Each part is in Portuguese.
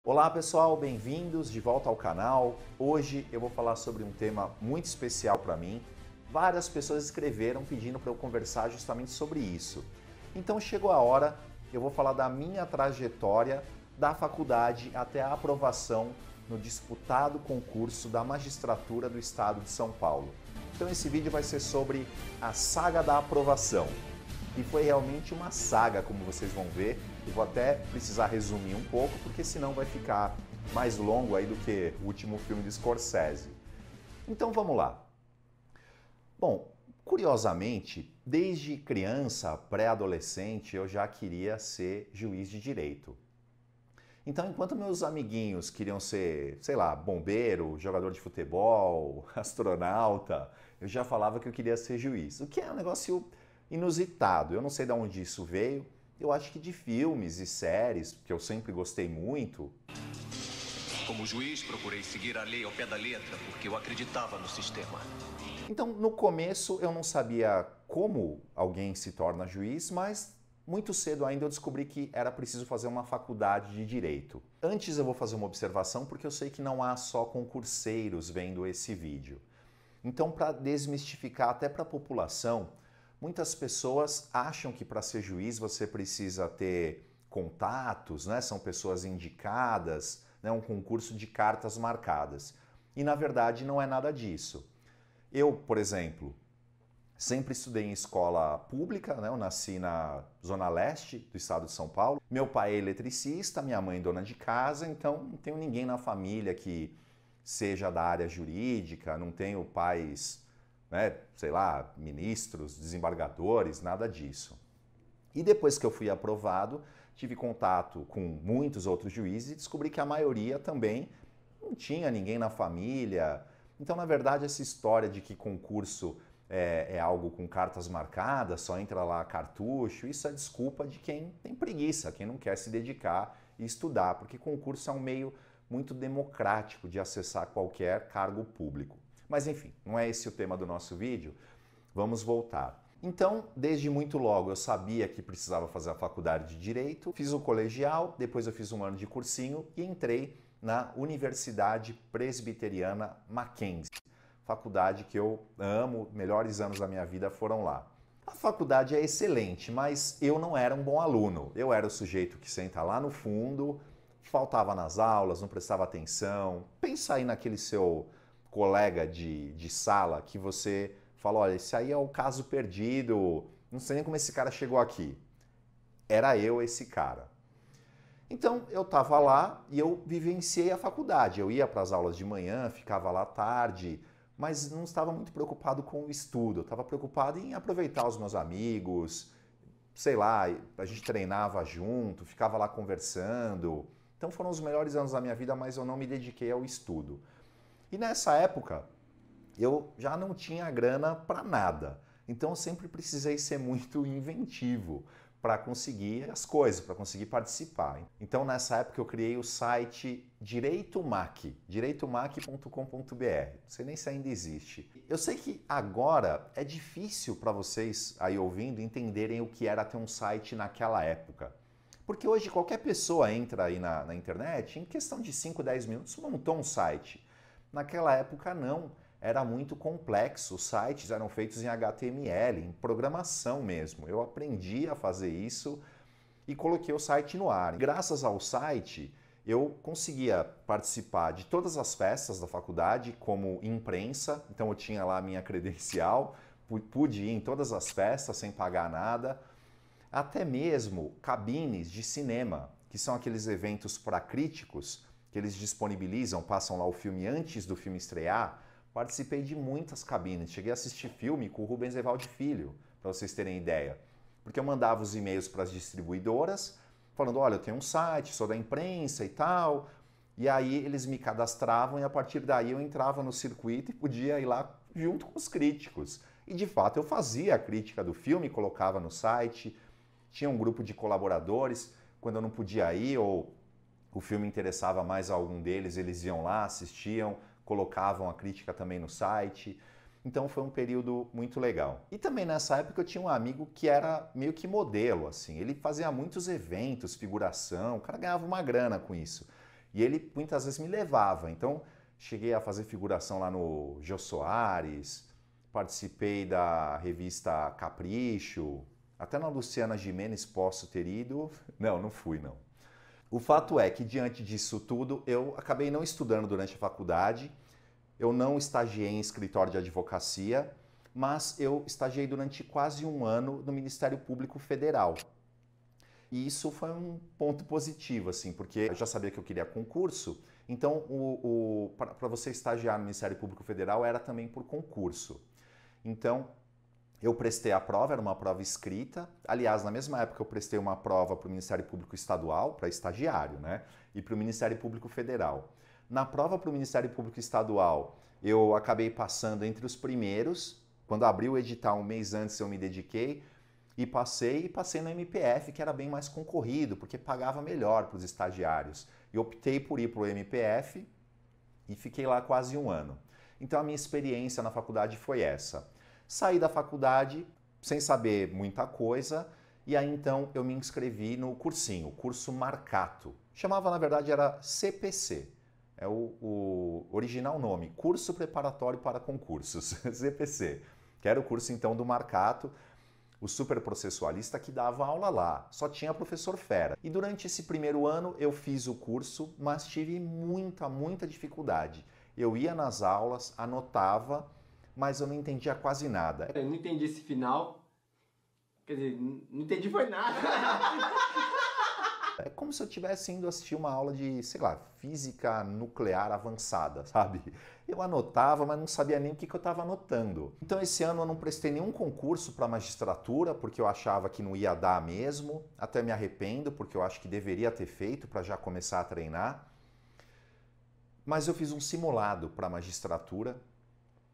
Olá pessoal, bem-vindos de volta ao canal. Hoje eu vou falar sobre um tema muito especial para mim. Várias pessoas escreveram pedindo para eu conversar justamente sobre isso. Então chegou a hora, eu vou falar da minha trajetória da faculdade até a aprovação no disputado concurso da magistratura do estado de São Paulo. Então esse vídeo vai ser sobre a saga da aprovação. E foi realmente uma saga, como vocês vão ver. Eu vou até precisar resumir um pouco, porque senão vai ficar mais longo aí do que o último filme de Scorsese. Então vamos lá. Bom, curiosamente, desde criança, pré-adolescente, eu já queria ser juiz de direito. Então, enquanto meus amiguinhos queriam ser, sei lá, bombeiro, jogador de futebol, astronauta, eu já falava que eu queria ser juiz, o que é um negócio inusitado. Eu não sei de onde isso veio, eu acho que de filmes e séries, que eu sempre gostei muito. Como juiz, procurei seguir a lei ao pé da letra, porque eu acreditava no sistema. Então, no começo, eu não sabia como alguém se torna juiz, mas muito cedo ainda eu descobri que era preciso fazer uma faculdade de direito. Antes eu vou fazer uma observação, porque eu sei que não há só concurseiros vendo esse vídeo. Então, para desmistificar até para a população, muitas pessoas acham que para ser juiz você precisa ter contatos, né? São pessoas indicadas, né? Um concurso de cartas marcadas. E na verdade não é nada disso. Eu, por exemplo, sempre estudei em escola pública, né? Eu nasci na Zona Leste do estado de São Paulo. Meu pai é eletricista, minha mãe dona de casa, então não tenho ninguém na família que seja da área jurídica, não tenho pais, né, sei lá, ministros, desembargadores, nada disso. E depois que eu fui aprovado, tive contato com muitos outros juízes e descobri que a maioria também não tinha ninguém na família. Então, na verdade, essa história de que concurso é algo com cartas marcadas, só entra lá cartucho, isso é desculpa de quem tem preguiça, quem não quer se dedicar e estudar, porque concurso é um meio muito democrático de acessar qualquer cargo público. Mas enfim, não é esse o tema do nosso vídeo, vamos voltar. Então, desde muito logo eu sabia que precisava fazer a faculdade de Direito, fiz o colegial, depois eu fiz um ano de cursinho e entrei na Universidade Presbiteriana Mackenzie, faculdade que eu amo, melhores anos da minha vida foram lá. A faculdade é excelente, mas eu não era um bom aluno. Eu era o sujeito que senta lá no fundo, faltava nas aulas, não prestava atenção. Pensa aí naquele seu colega de sala que você fala, olha, esse aí é o caso perdido, não sei nem como esse cara chegou aqui. Era eu esse cara. Então eu estava lá e eu vivenciei a faculdade. Eu ia para as aulas de manhã, ficava lá à tarde, mas não estava muito preocupado com o estudo. Eu estava preocupado em aproveitar os meus amigos, sei lá, a gente treinava junto, ficava lá conversando. Então foram os melhores anos da minha vida, mas eu não me dediquei ao estudo. E nessa época, eu já não tinha grana para nada. Então eu sempre precisei ser muito inventivo para conseguir as coisas, para conseguir participar. Então nessa época eu criei o site DireitoMac, direitomac.com.br. Não sei nem se ainda existe. Eu sei que agora é difícil para vocês aí ouvindo entenderem o que era ter um site naquela época. Porque hoje qualquer pessoa entra aí na internet, em questão de 5, 10 minutos, montou um site. Naquela época não, era muito complexo, os sites eram feitos em HTML, em programação mesmo. Eu aprendi a fazer isso e coloquei o site no ar. Graças ao site, eu conseguia participar de todas as festas da faculdade como imprensa, então eu tinha lá a minha credencial, pude ir em todas as festas sem pagar nada, até mesmo cabines de cinema, que são aqueles eventos para críticos, que eles disponibilizam, passam lá o filme antes do filme estrear. Participei de muitas cabines, cheguei a assistir filme com o Rubens Evaldo Filho, para vocês terem ideia. Porque eu mandava os e-mails para as distribuidoras, falando, olha, eu tenho um site, sou da imprensa e tal, e aí eles me cadastravam e a partir daí eu entrava no circuito e podia ir lá junto com os críticos. E de fato eu fazia a crítica do filme, colocava no site, tinha um grupo de colaboradores, quando eu não podia ir ou o filme interessava mais a algum deles, eles iam lá, assistiam, colocavam a crítica também no site. Então foi um período muito legal. E também nessa época eu tinha um amigo que era meio que modelo, assim. Ele fazia muitos eventos, figuração, o cara ganhava uma grana com isso. E ele muitas vezes me levava. Então, cheguei a fazer figuração lá no Jô Soares, participei da revista Capricho, até na Luciana Gimenez posso ter ido. Não, não fui, não. O fato é que, diante disso tudo, eu acabei não estudando durante a faculdade, eu não estagiei em escritório de advocacia, mas eu estagiei durante quase um ano no Ministério Público Federal. E isso foi um ponto positivo, assim, porque eu já sabia que eu queria concurso, então para você estagiar no Ministério Público Federal era também por concurso. Então, eu prestei a prova, era uma prova escrita. Aliás, na mesma época eu prestei uma prova para o Ministério Público Estadual, para estagiário, né? E para o Ministério Público Federal. Na prova para o Ministério Público Estadual, eu acabei passando entre os primeiros. Quando abriu o edital um mês antes, eu me dediquei e passei no MPF, que era bem mais concorrido, porque pagava melhor para os estagiários. E optei por ir para o MPF e fiquei lá quase um ano. Então a minha experiência na faculdade foi essa. Saí da faculdade sem saber muita coisa e aí então eu me inscrevi no cursinho, curso Marcato. Chamava, na verdade, era CPC. É o original nome, Curso Preparatório para Concursos, CPC. Que era o curso então do Marcato, o superprocessualista que dava aula lá. Só tinha professor fera. E durante esse primeiro ano eu fiz o curso, mas tive muita dificuldade. Eu ia nas aulas, anotava, mas eu não entendia quase nada. Eu não entendi esse final. Quer dizer, não entendi foi nada. É como se eu estivesse indo assistir uma aula de, sei lá, física nuclear avançada, sabe? Eu anotava, mas não sabia nem o que eu estava anotando. Então esse ano eu não prestei nenhum concurso para magistratura, porque eu achava que não ia dar mesmo. Até me arrependo, porque eu acho que deveria ter feito para já começar a treinar. Mas eu fiz um simulado para magistratura,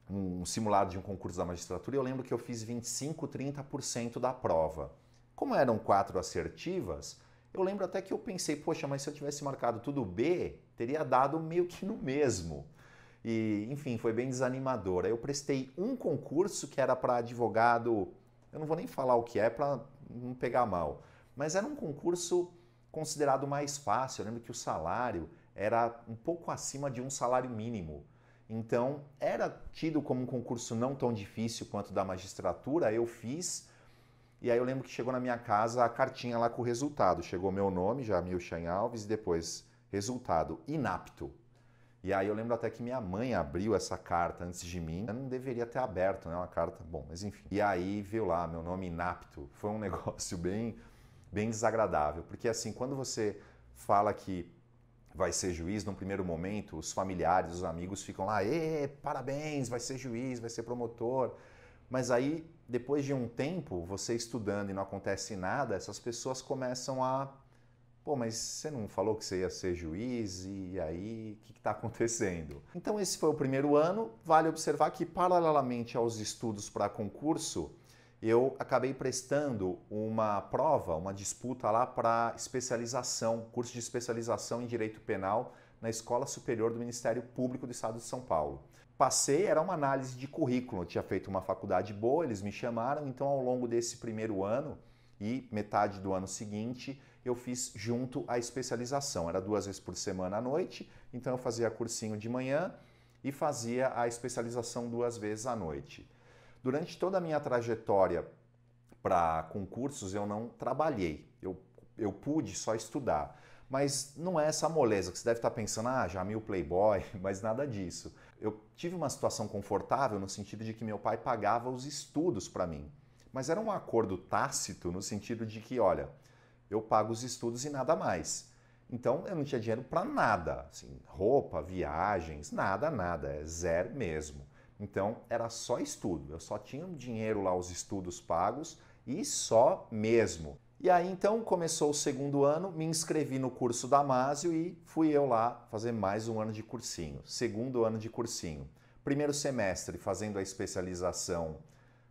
um simulado de um concurso da magistratura, e eu lembro que eu fiz 25, 30% da prova. Como eram 4 assertivas, eu lembro até que eu pensei, poxa, mas se eu tivesse marcado tudo B, teria dado meio que no mesmo. E, enfim, foi bem desanimador. Aí eu prestei um concurso que era para advogado, eu não vou nem falar o que é para não pegar mal, mas era um concurso considerado mais fácil. Eu lembro que o salário era um pouco acima de um salário mínimo. Então, era tido como um concurso não tão difícil quanto da magistratura, eu fiz, e aí eu lembro que chegou na minha casa a cartinha lá com o resultado. Chegou meu nome, Jamil Chain Alves, e depois, resultado, inapto. E aí eu lembro até que minha mãe abriu essa carta antes de mim. Eu não deveria ter aberto, né, uma carta, bom, mas enfim. E aí viu lá, meu nome inapto. Foi um negócio bem desagradável, porque assim, quando você fala que vai ser juiz, num primeiro momento, os familiares, os amigos ficam lá, parabéns, vai ser juiz, vai ser promotor. Mas aí, depois de um tempo, você estudando e não acontece nada, essas pessoas começam a... Pô, mas você não falou que você ia ser juiz? E aí, o que está acontecendo? Então esse foi o primeiro ano. Vale observar que, paralelamente aos estudos para concurso, eu acabei prestando uma prova, uma disputa lá para especialização, curso de especialização em Direito Penal na Escola Superior do Ministério Público do Estado de São Paulo. Passei, era uma análise de currículo, eu tinha feito uma faculdade boa, eles me chamaram, então ao longo desse primeiro ano e metade do ano seguinte, eu fiz junto à especialização. Era 2 vezes por semana à noite, então eu fazia cursinho de manhã e fazia a especialização 2 vezes à noite. Durante toda a minha trajetória para concursos, eu não trabalhei, eu pude só estudar. Mas não é essa moleza que você deve estar pensando, Jamil Playboy, mas nada disso. Eu tive uma situação confortável no sentido de que meu pai pagava os estudos para mim. Mas era um acordo tácito no sentido de que, olha, eu pago os estudos e nada mais. Então eu não tinha dinheiro para nada, assim, roupa, viagens, nada, é zero mesmo. Então era só estudo, eu só tinha dinheiro lá, os estudos pagos e só mesmo. E aí então começou o segundo ano, me inscrevi no curso da Damásio e fui eu lá fazer mais um ano de cursinho, segundo ano de cursinho. Primeiro semestre fazendo a especialização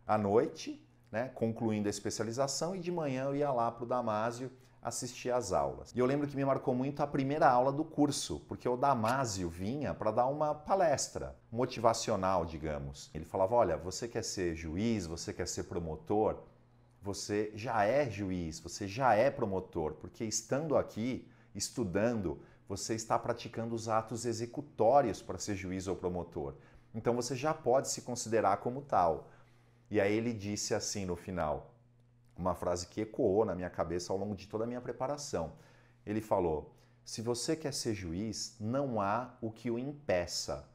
à noite, né, concluindo a especialização, e de manhã eu ia lá para o Damásio assistir às aulas. E eu lembro que me marcou muito a primeira aula do curso, porque o Damásio vinha para dar uma palestra motivacional, digamos. Ele falava, olha, você quer ser juiz, você quer ser promotor, você já é juiz, você já é promotor, porque estando aqui, estudando, você está praticando os atos executórios para ser juiz ou promotor. Então você já pode se considerar como tal. E aí ele disse assim no final, uma frase que ecoou na minha cabeça ao longo de toda a minha preparação. Ele falou: se você quer ser juiz, não há o que o impeça.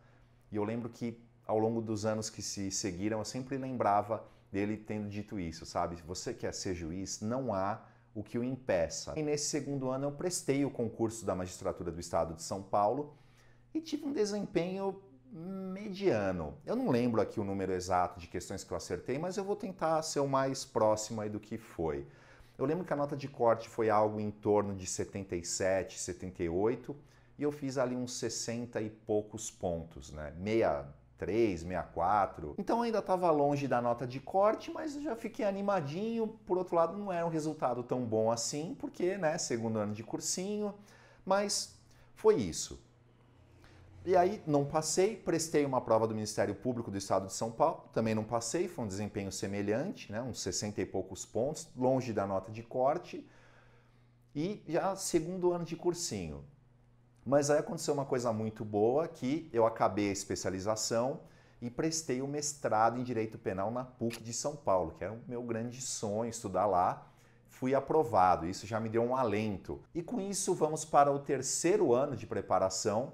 E eu lembro que ao longo dos anos que se seguiram, eu sempre lembrava dele tendo dito isso, sabe? Se você quer ser juiz, não há o que o impeça. E nesse segundo ano eu prestei o concurso da magistratura do estado de São Paulo e tive um desempenho mediano. Eu não lembro aqui o número exato de questões que eu acertei, mas eu vou tentar ser o mais próximo aí do que foi. Eu lembro que a nota de corte foi algo em torno de 77, 78 e eu fiz ali uns 60 e poucos pontos, né? 63, 64. Então ainda estava longe da nota de corte, mas eu já fiquei animadinho. Por outro lado, não era um resultado tão bom assim, porque, né, segundo ano de cursinho, mas foi isso. E aí não passei, prestei uma prova do Ministério Público do Estado de São Paulo, também não passei, foi um desempenho semelhante, né, uns 60 e poucos pontos, longe da nota de corte, e já segundo ano de cursinho. Mas aí aconteceu uma coisa muito boa, que eu acabei a especialização e prestei o mestrado em Direito Penal na PUC de São Paulo, que era o meu grande sonho, estudar lá. Fui aprovado, isso já me deu um alento. E com isso vamos para o terceiro ano de preparação.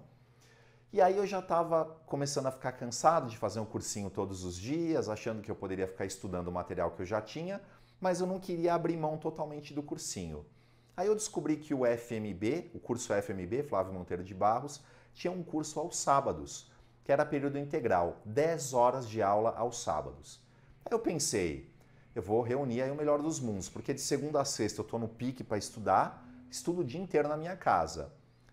E aí eu já estava começando a ficar cansado de fazer um cursinho todos os dias, achando que eu poderia ficar estudando o material que eu já tinha, mas eu não queria abrir mão totalmente do cursinho. Aí eu descobri que o FMB, o curso FMB, Flávio Monteiro de Barros, tinha um curso aos sábados, que era período integral, 10 horas de aula aos sábados. Aí eu pensei, eu vou reunir aí o melhor dos mundos, porque de segunda a sexta eu estou no pique para estudar, estudo o dia inteiro na minha casa.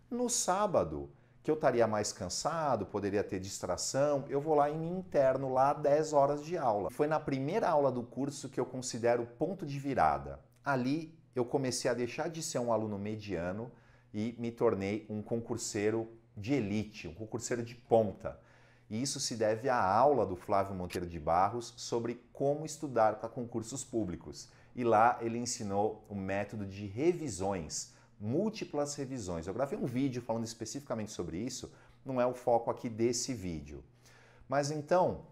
No sábado, que eu estaria mais cansado, poderia ter distração, eu vou lá e me interno lá 10 horas de aula. Foi na primeira aula do curso que eu considero ponto de virada. Ali eu comecei a deixar de ser um aluno mediano e me tornei um concurseiro de elite, um concurseiro de ponta. E isso se deve à aula do Flávio Monteiro de Barros sobre como estudar para concursos públicos. E lá ele ensinou o método de revisões, múltiplas revisões. Eu gravei um vídeo falando especificamente sobre isso, não é o foco aqui desse vídeo. Mas então,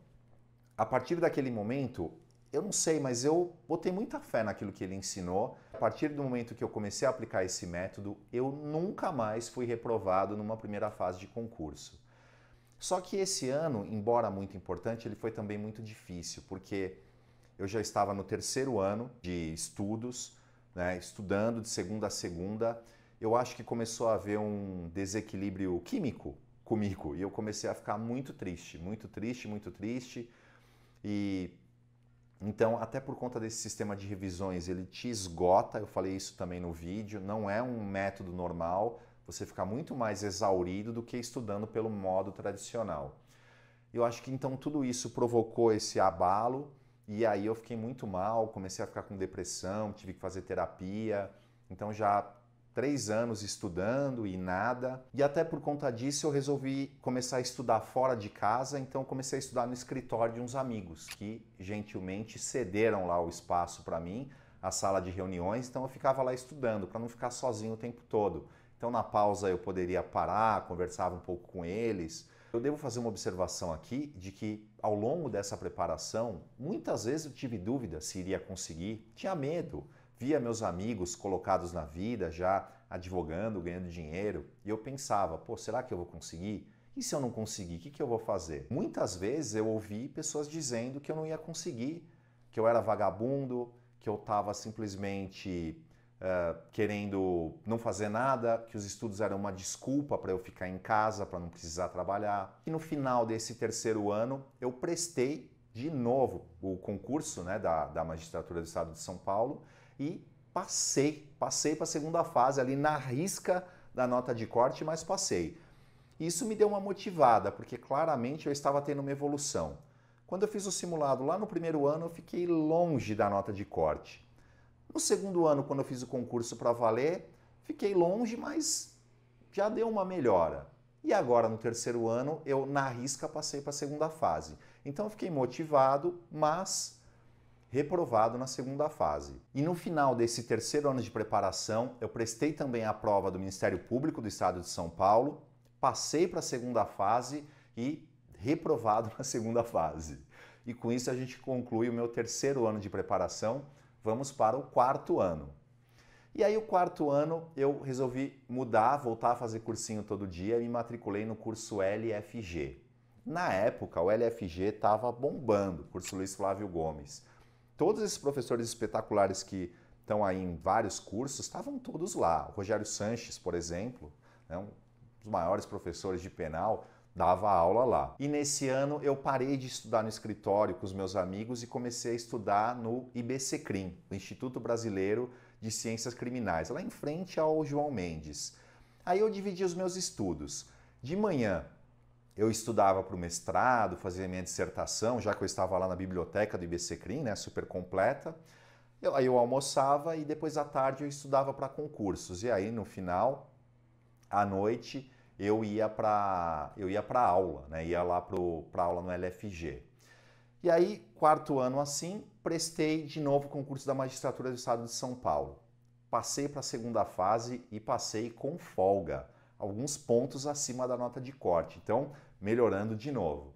a partir daquele momento, eu não sei, mas eu botei muita fé naquilo que ele ensinou. A partir do momento que eu comecei a aplicar esse método, eu nunca mais fui reprovado numa primeira fase de concurso. Só que esse ano, embora muito importante, ele foi também muito difícil, porque eu já estava no terceiro ano de estudos, né, estudando de segunda a segunda. Eu acho que começou a haver um desequilíbrio químico comigo e eu comecei a ficar muito triste, muito triste, muito triste. E então, até por conta desse sistema de revisões, ele te esgota, eu falei isso também no vídeo, não é um método normal, você fica muito mais exaurido do que estudando pelo modo tradicional. Eu acho que então tudo isso provocou esse abalo e aí eu fiquei muito mal, comecei a ficar com depressão, tive que fazer terapia, então já 3 anos estudando e nada. E até por conta disso eu resolvi começar a estudar fora de casa, então comecei a estudar no escritório de uns amigos que gentilmente cederam lá o espaço para mim, a sala de reuniões, então eu ficava lá estudando para não ficar sozinho o tempo todo. Então na pausa eu poderia parar, conversava um pouco com eles. Eu devo fazer uma observação aqui de que ao longo dessa preparação, muitas vezes eu tive dúvida se iria conseguir, tinha medo. Via meus amigos colocados na vida, já advogando, ganhando dinheiro, e eu pensava, pô, será que eu vou conseguir? E se eu não conseguir, o que eu vou fazer? Muitas vezes eu ouvi pessoas dizendo que eu não ia conseguir, que eu era vagabundo, que eu estava simplesmente querendo não fazer nada, que os estudos eram uma desculpa para eu ficar em casa, para não precisar trabalhar. E no final desse terceiro ano, eu prestei de novo o concurso, né, da magistratura do Estado de São Paulo, e passei para a segunda fase ali na risca da nota de corte, mas passei. Isso me deu uma motivada, porque claramente eu estava tendo uma evolução. Quando eu fiz o simulado lá no primeiro ano, eu fiquei longe da nota de corte. No segundo ano, quando eu fiz o concurso para valer, fiquei longe, mas já deu uma melhora. E agora, no terceiro ano, eu na risca passei para a segunda fase. Então eu fiquei motivado, mas reprovado na segunda fase. E no final desse terceiro ano de preparação, eu prestei também a prova do Ministério Público do Estado de São Paulo, passei para a segunda fase e reprovado na segunda fase. E com isso a gente conclui o meu terceiro ano de preparação, vamos para o quarto ano. E aí o quarto ano eu resolvi mudar, voltar a fazer cursinho todo dia e me matriculei no curso LFG. Na época o LFG estava bombando, curso Luiz Flávio Gomes. Todos esses professores espetaculares que estão aí em vários cursos, estavam todos lá. O Rogério Sanches, por exemplo, né, um dos maiores professores de penal, dava aula lá. E nesse ano eu parei de estudar no escritório com os meus amigos e comecei a estudar no IBCCRIM, o Instituto Brasileiro de Ciências Criminais, lá em frente ao João Mendes. Aí eu dividi os meus estudos. De manhã eu estudava para o mestrado, fazia minha dissertação, já que eu estava lá na biblioteca do IBCCRIM, né, super completa. Aí eu almoçava e depois à tarde eu estudava para concursos. E aí no final, à noite, eu ia para aula, né, ia lá para aula no LFG. E aí, quarto ano assim, prestei de novo o concurso da magistratura do Estado de São Paulo. Passei para a segunda fase e passei com folga, alguns pontos acima da nota de corte. Então, melhorando de novo.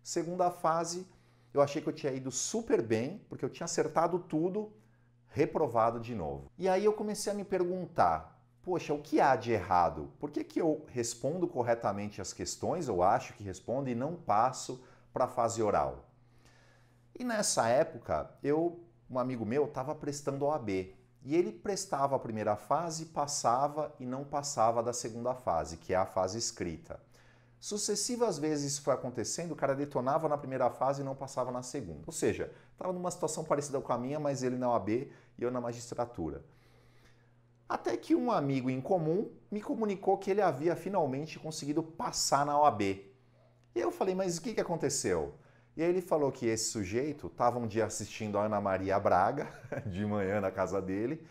Segunda fase, eu achei que eu tinha ido super bem, porque eu tinha acertado tudo, reprovado de novo. E aí eu comecei a me perguntar, poxa, o que há de errado? Por que que eu respondo corretamente as questões, eu acho que respondo, e não passo para a fase oral? E nessa época, um amigo meu estava prestando OAB, e ele prestava a primeira fase, passava e não passava da segunda fase, que é a fase escrita. Sucessivas vezes isso foi acontecendo, o cara detonava na primeira fase e não passava na segunda. Ou seja, estava numa situação parecida com a minha, mas ele na OAB e eu na magistratura. Até que um amigo em comum me comunicou que ele havia finalmente conseguido passar na OAB. E eu falei, mas o que aconteceu? E aí ele falou que esse sujeito estava um dia assistindo a Ana Maria Braga, de manhã na casa dele,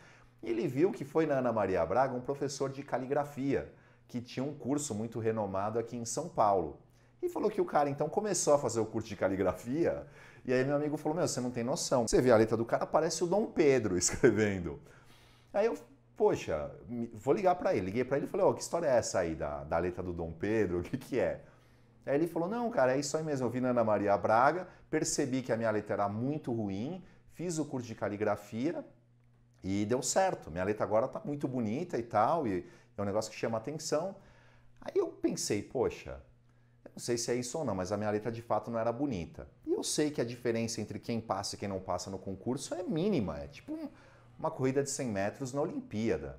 e ele viu que foi na Ana Maria Braga um professor de caligrafia, que tinha um curso muito renomado aqui em São Paulo. E falou que o cara então começou a fazer o curso de caligrafia, e aí meu amigo falou, meu, você não tem noção. Você vê a letra do cara, parece o Dom Pedro escrevendo. Aí eu, poxa, vou ligar para ele. Liguei para ele e falei, que história é essa aí da letra do Dom Pedro? O que é? Aí ele falou, não, cara, é isso aí mesmo. Eu vi na Ana Maria Braga, percebi que a minha letra era muito ruim, fiz o curso de caligrafia e deu certo. Minha letra agora tá muito bonita e tal, e é um negócio que chama atenção. Aí eu pensei, poxa, eu não sei se é isso ou não, mas a minha letra de fato não era bonita. E eu sei que a diferença entre quem passa e quem não passa no concurso é mínima, é tipo uma corrida de 100 metros na Olimpíada.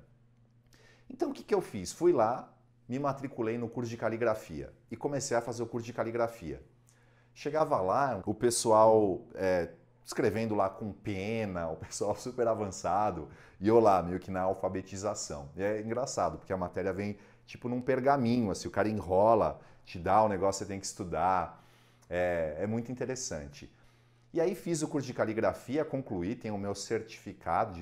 Então o que eu fiz? Fui lá, me matriculei no curso de caligrafia e comecei a fazer o curso de caligrafia. Chegava lá, o pessoal escrevendo lá com pena, o pessoal super avançado, e eu lá, meio que na alfabetização. E é engraçado, porque a matéria vem tipo num pergaminho, assim, o cara enrola, te dá o negócio, você tem que estudar. É muito interessante. E aí fiz o curso de caligrafia, concluí, tenho o meu certificado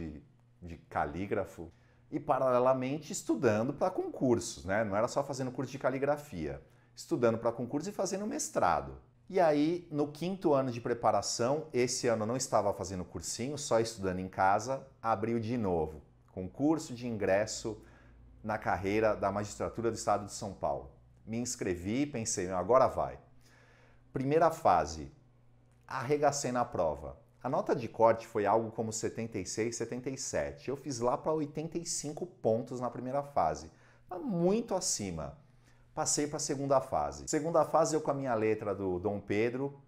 de calígrafo, e paralelamente estudando para concursos, né? Não era só fazendo curso de caligrafia, estudando para concursos e fazendo mestrado. E aí, no quinto ano de preparação, esse ano eu não estava fazendo cursinho, só estudando em casa, abriu de novo, concurso de ingresso na carreira da magistratura do Estado de São Paulo. Me inscrevi e pensei, agora vai. Primeira fase, arregacei na prova. A nota de corte foi algo como 76, 77. Eu fiz lá para 85 pontos na primeira fase, mas muito acima. Passei para a segunda fase. Segunda fase eu com a minha letra do Dom Pedro,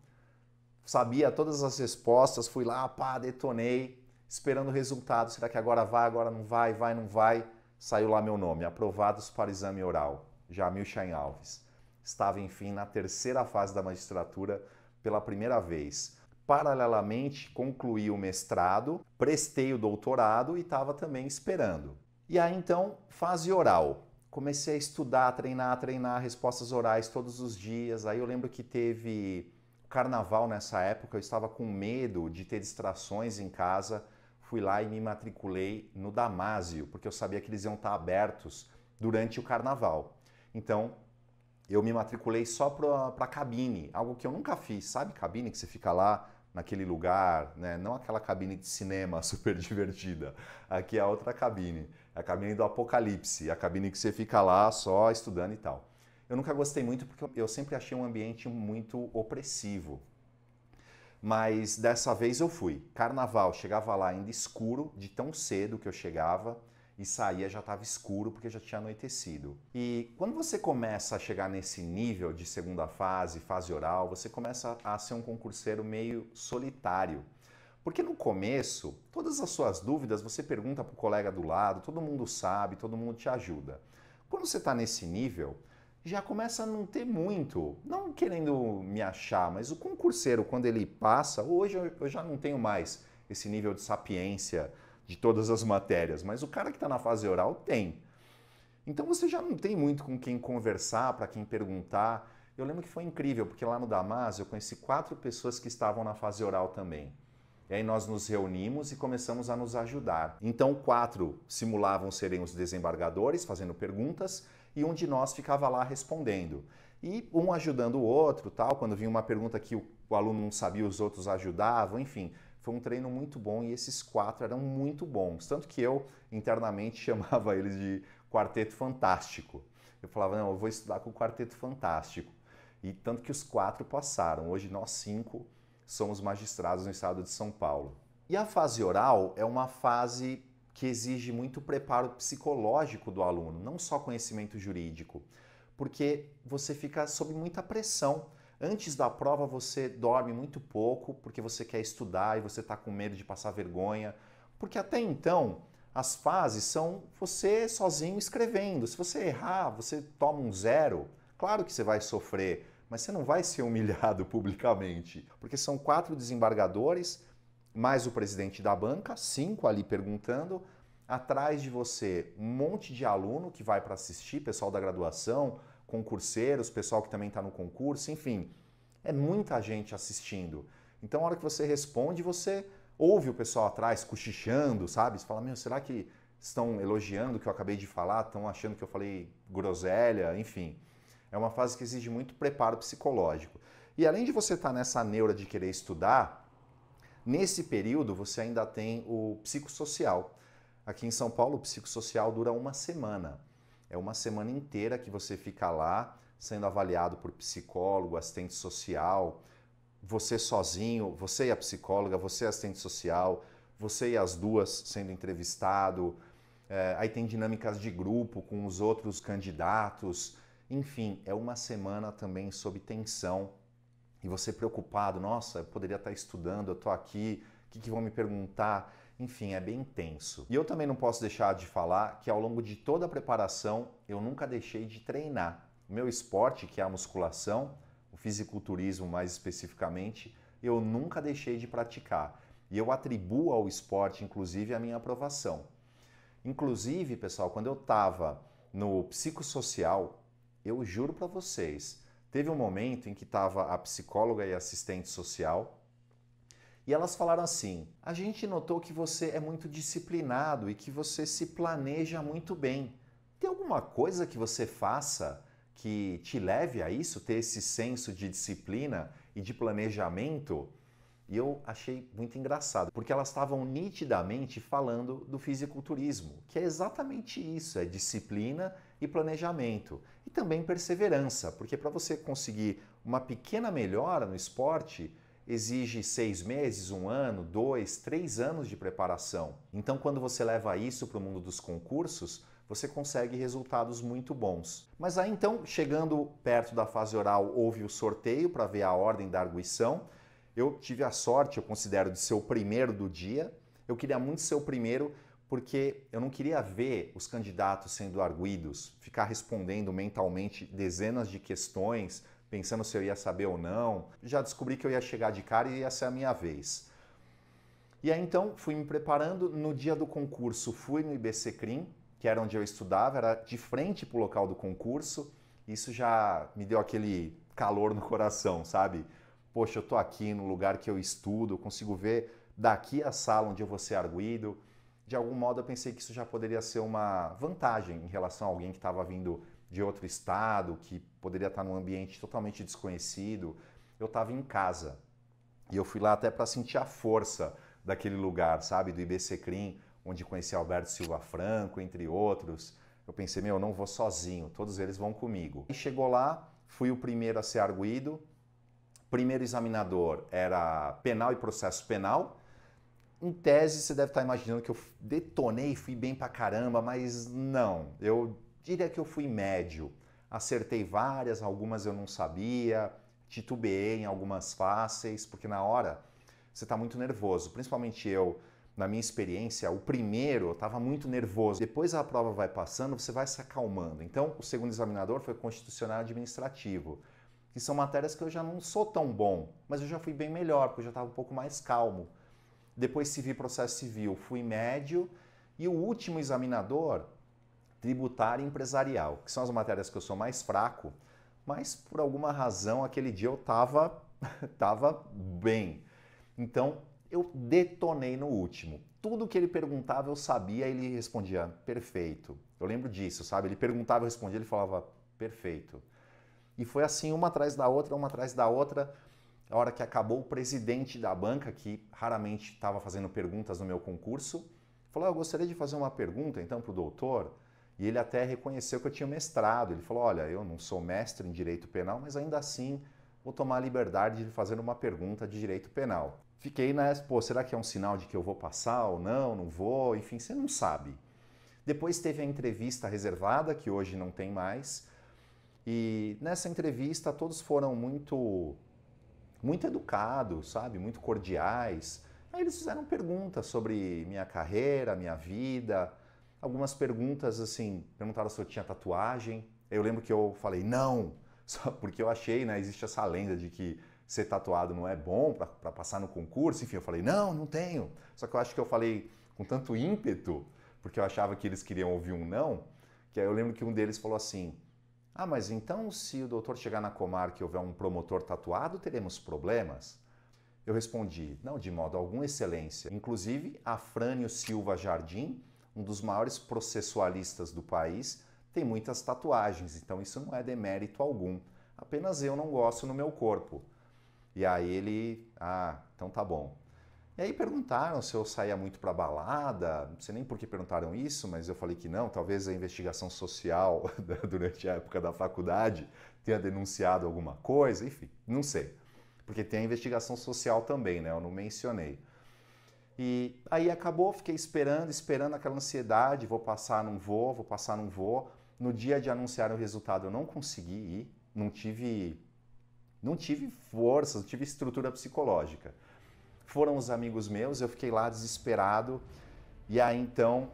sabia todas as respostas, fui lá, pá, detonei, esperando o resultado. Será que agora vai, agora não vai, vai, não vai? Saiu lá meu nome, aprovados para exame oral, Jamil Chain Alves. Estava, enfim, na terceira fase da magistratura pela primeira vez. Paralelamente, concluí o mestrado, prestei o doutorado e estava também esperando. E aí, então, fase oral. Comecei a estudar, treinar respostas orais todos os dias. Aí eu lembro que teve carnaval nessa época, eu estava com medo de ter distrações em casa. Fui lá e me matriculei no Damásio, porque eu sabia que eles iam estar abertos durante o carnaval. Então, eu me matriculei só para cabine, algo que eu nunca fiz. Sabe cabine que você fica lá naquele lugar, né? Não aquela cabine de cinema super divertida. Aqui é a outra cabine, a cabine do apocalipse, a cabine que você fica lá só estudando e tal. Eu nunca gostei muito porque eu sempre achei um ambiente muito opressivo. Mas dessa vez eu fui. Carnaval, chegava lá ainda escuro, de tão cedo que eu chegava, e saía já estava escuro porque já tinha anoitecido. E quando você começa a chegar nesse nível de segunda fase, fase oral, você começa a ser um concurseiro meio solitário. Porque no começo, todas as suas dúvidas você pergunta para o colega do lado, todo mundo sabe, todo mundo te ajuda. Quando você está nesse nível, já começa a não ter muito, não querendo me achar, mas o concurseiro, quando ele passa, hoje eu já não tenho mais esse nível de sapiência de todas as matérias, mas o cara que está na fase oral tem. Então você já não tem muito com quem conversar, para quem perguntar. Eu lembro que foi incrível, porque lá no Damásio eu conheci 4 pessoas que estavam na fase oral também. E aí nós nos reunimos e começamos a nos ajudar. Então 4 simulavam serem os desembargadores, fazendo perguntas, e um de nós ficava lá respondendo. E um ajudando o outro, tal. Quando vinha uma pergunta que o aluno não sabia, os outros ajudavam, enfim. Foi um treino muito bom e esses 4 eram muito bons. Tanto que eu, internamente, chamava eles de Quarteto Fantástico. Eu falava, não, eu vou estudar com o Quarteto Fantástico. E tanto que os 4 passaram. Hoje nós 5 somos magistrados no estado de São Paulo. E a fase oral é uma fase que exige muito preparo psicológico do aluno, não só conhecimento jurídico, porque você fica sob muita pressão. Antes da prova você dorme muito pouco porque você quer estudar e você está com medo de passar vergonha, porque até então as fases são você sozinho escrevendo. Se você errar, você toma um 0, claro que você vai sofrer, mas você não vai ser humilhado publicamente, porque são 4 desembargadores, mais o presidente da banca, 5 ali perguntando, atrás de você um monte de aluno que vai para assistir, pessoal da graduação, concurseiros, pessoal que também está no concurso, enfim, é muita gente assistindo. Então, a hora que você responde, você ouve o pessoal atrás cochichando, sabe? Você fala, meu, será que estão elogiando o que eu acabei de falar? Estão achando que eu falei groselha? Enfim, é uma fase que exige muito preparo psicológico. E além de você estar nessa neura de querer estudar, nesse período você ainda tem o psicossocial. Aqui em São Paulo, o psicossocial dura uma semana. É uma semana inteira que você fica lá, sendo avaliado por psicólogo, assistente social, você sozinho, você e a psicóloga, você e a assistente social, você e as duas sendo entrevistado. Aí tem dinâmicas de grupo com os outros candidatos. Enfim, é uma semana também sob tensão. E você preocupado, nossa, eu poderia estar estudando, eu estou aqui, o que vão me perguntar? Enfim, é bem tenso. E eu também não posso deixar de falar que ao longo de toda a preparação, eu nunca deixei de treinar. O meu esporte, que é a musculação, o fisiculturismo mais especificamente, eu nunca deixei de praticar. E eu atribuo ao esporte, inclusive, a minha aprovação. Inclusive, pessoal, quando eu estava no psicossocial, eu juro para vocês, teve um momento em que estava a psicóloga e a assistente social e elas falaram assim, a gente notou que você é muito disciplinado e que você se planeja muito bem. Tem alguma coisa que você faça que te leve a isso, ter esse senso de disciplina e de planejamento? E eu achei muito engraçado, porque elas estavam nitidamente falando do fisiculturismo, que é exatamente isso, é disciplina e planejamento. E também perseverança, porque para você conseguir uma pequena melhora no esporte, exige 6 meses, 1 ano, 2, 3 anos de preparação. Então, quando você leva isso para o mundo dos concursos, você consegue resultados muito bons. Mas aí então, chegando perto da fase oral, houve o sorteio para ver a ordem da arguição. Eu tive a sorte, eu considero, de ser o primeiro do dia. Eu queria muito ser o primeiro porque eu não queria ver os candidatos sendo arguidos, ficar respondendo mentalmente dezenas de questões, pensando se eu ia saber ou não. Já descobri que eu ia chegar de cara e ia ser a minha vez. E aí então fui me preparando. No dia do concurso fui no IBCCRIM, que era onde eu estudava, era de frente para o local do concurso. Isso já me deu aquele calor no coração, sabe? Poxa, eu tô aqui no lugar que eu estudo, eu consigo ver daqui a sala onde eu vou ser arguido. De algum modo eu pensei que isso já poderia ser uma vantagem em relação a alguém que estava vindo de outro estado, que poderia estar num ambiente totalmente desconhecido. Eu estava em casa. E eu fui lá até para sentir a força daquele lugar, sabe, do IBCCRIM, onde conheci Alberto Silva Franco, entre outros. Eu pensei, meu, eu não vou sozinho, todos eles vão comigo. E chegou lá, fui o primeiro a ser arguido. Primeiro examinador era penal e processo penal. Em tese, você deve estar imaginando que eu detonei, fui bem pra caramba, mas não. Eu diria que eu fui médio. Acertei várias, algumas eu não sabia, titubeei em algumas fáceis, porque na hora você está muito nervoso. Principalmente eu, na minha experiência, o primeiro eu estava muito nervoso. Depois a prova vai passando, você vai se acalmando. Então, o segundo examinador foi constitucional e administrativo, que são matérias que eu já não sou tão bom, mas eu já fui bem melhor, porque eu já estava um pouco mais calmo. Depois civil e processo civil, fui médio. E o último examinador, tributário e empresarial, que são as matérias que eu sou mais fraco, mas por alguma razão aquele dia eu tava bem. Então eu detonei no último. Tudo que ele perguntava eu sabia, ele respondia perfeito. Eu lembro disso, sabe? Ele perguntava, eu respondia, ele falava perfeito. E foi assim, uma atrás da outra, uma atrás da outra. A hora que acabou, o presidente da banca, que raramente estava fazendo perguntas no meu concurso, falou, eu gostaria de fazer uma pergunta então para o doutor. E ele até reconheceu que eu tinha mestrado. Ele falou, olha, eu não sou mestre em direito penal, mas ainda assim vou tomar a liberdade de fazer uma pergunta de direito penal. Fiquei nessa, pô, será que é um sinal de que eu vou passar ou não, não vou? Enfim, você não sabe. Depois teve a entrevista reservada, que hoje não tem mais. E nessa entrevista todos foram muito educados, sabe? Muito cordiais. Aí eles fizeram perguntas sobre minha carreira, minha vida. Algumas perguntas, assim, perguntaram se eu tinha tatuagem. Eu lembro que eu falei não, só porque eu achei, né? Existe essa lenda de que ser tatuado não é bom para passar no concurso. Enfim, eu falei não tenho. Só que eu acho que eu falei com tanto ímpeto, porque eu achava que eles queriam ouvir um não, que aí eu lembro que um deles falou assim, ah, mas então se o doutor chegar na comarca e houver um promotor tatuado, teremos problemas? Eu respondi, não, de modo algum, excelência. Inclusive, Afrânio Silva Jardim, um dos maiores processualistas do país, tem muitas tatuagens, então isso não é demérito algum. Apenas eu não gosto no meu corpo. E aí ele, então tá bom. E aí perguntaram se eu saía muito pra balada, não sei nem por que perguntaram isso, mas eu falei que não, talvez a investigação social durante a época da faculdade tenha denunciado alguma coisa, enfim, não sei. Porque tem a investigação social também, né? Eu não mencionei. E aí acabou, fiquei esperando aquela ansiedade, vou passar, não vou, vou passar, não vou. No dia de anunciar o resultado eu não consegui ir, não tive força, não tive estrutura psicológica. Foram os amigos meus, eu fiquei lá desesperado. E aí então,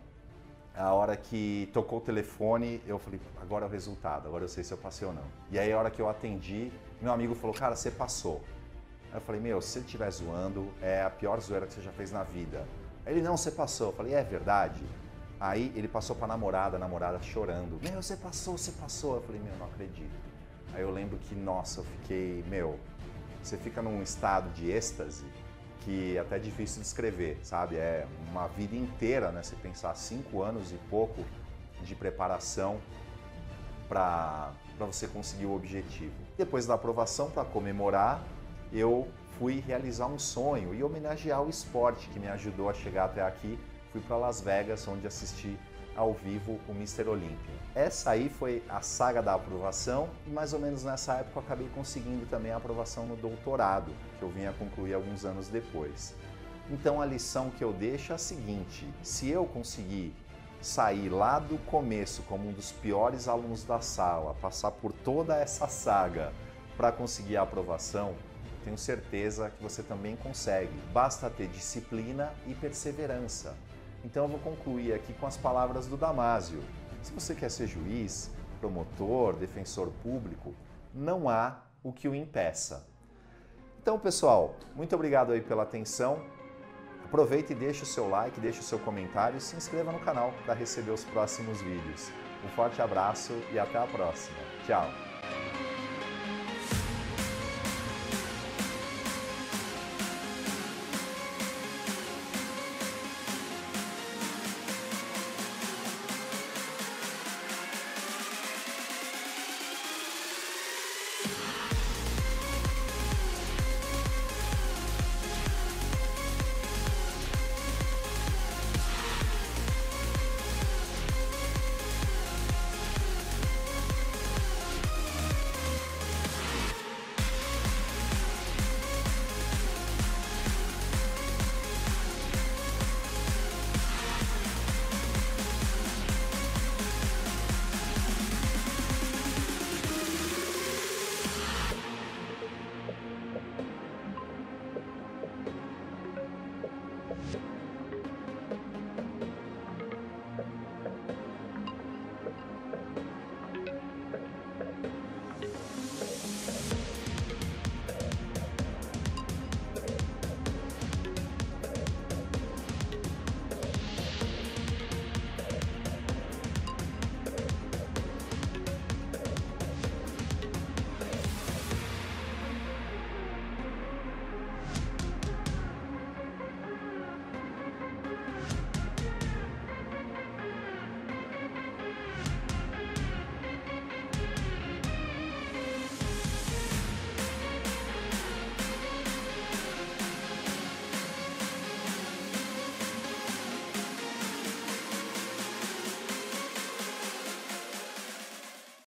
a hora que tocou o telefone, eu falei, agora é o resultado, agora eu sei se eu passei ou não. E aí a hora que eu atendi, meu amigo falou, cara, você passou. Aí eu falei, meu, se você estiver zoando, é a pior zoeira que você já fez na vida. Aí ele, não, você passou. Eu falei, é verdade? Aí ele passou pra namorada, a namorada chorando. Meu, você passou, você passou. Eu falei, meu, não acredito. Aí eu lembro que, nossa, eu fiquei, meu, você fica num estado de êxtase que é até difícil de descrever, sabe? É uma vida inteira, né? Você pensar 5 anos e pouco de preparação para você conseguir o objetivo. Depois da aprovação, para comemorar, eu fui realizar um sonho e homenagear o esporte que me ajudou a chegar até aqui. Fui para Las Vegas, onde assisti ao vivo o Mr. Olympia. Essa aí foi a saga da aprovação e mais ou menos nessa época eu acabei conseguindo também a aprovação no doutorado, que eu vim a concluir alguns anos depois. Então a lição que eu deixo é a seguinte, se eu conseguir sair lá do começo como um dos piores alunos da sala, passar por toda essa saga para conseguir a aprovação, tenho certeza que você também consegue. Basta ter disciplina e perseverança. Então eu vou concluir aqui com as palavras do Damásio. Se você quer ser juiz, promotor, defensor público, não há o que o impeça. Então, pessoal, muito obrigado aí pela atenção. Aproveita e deixa o seu like, deixa o seu comentário e se inscreva no canal para receber os próximos vídeos. Um forte abraço e até a próxima. Tchau!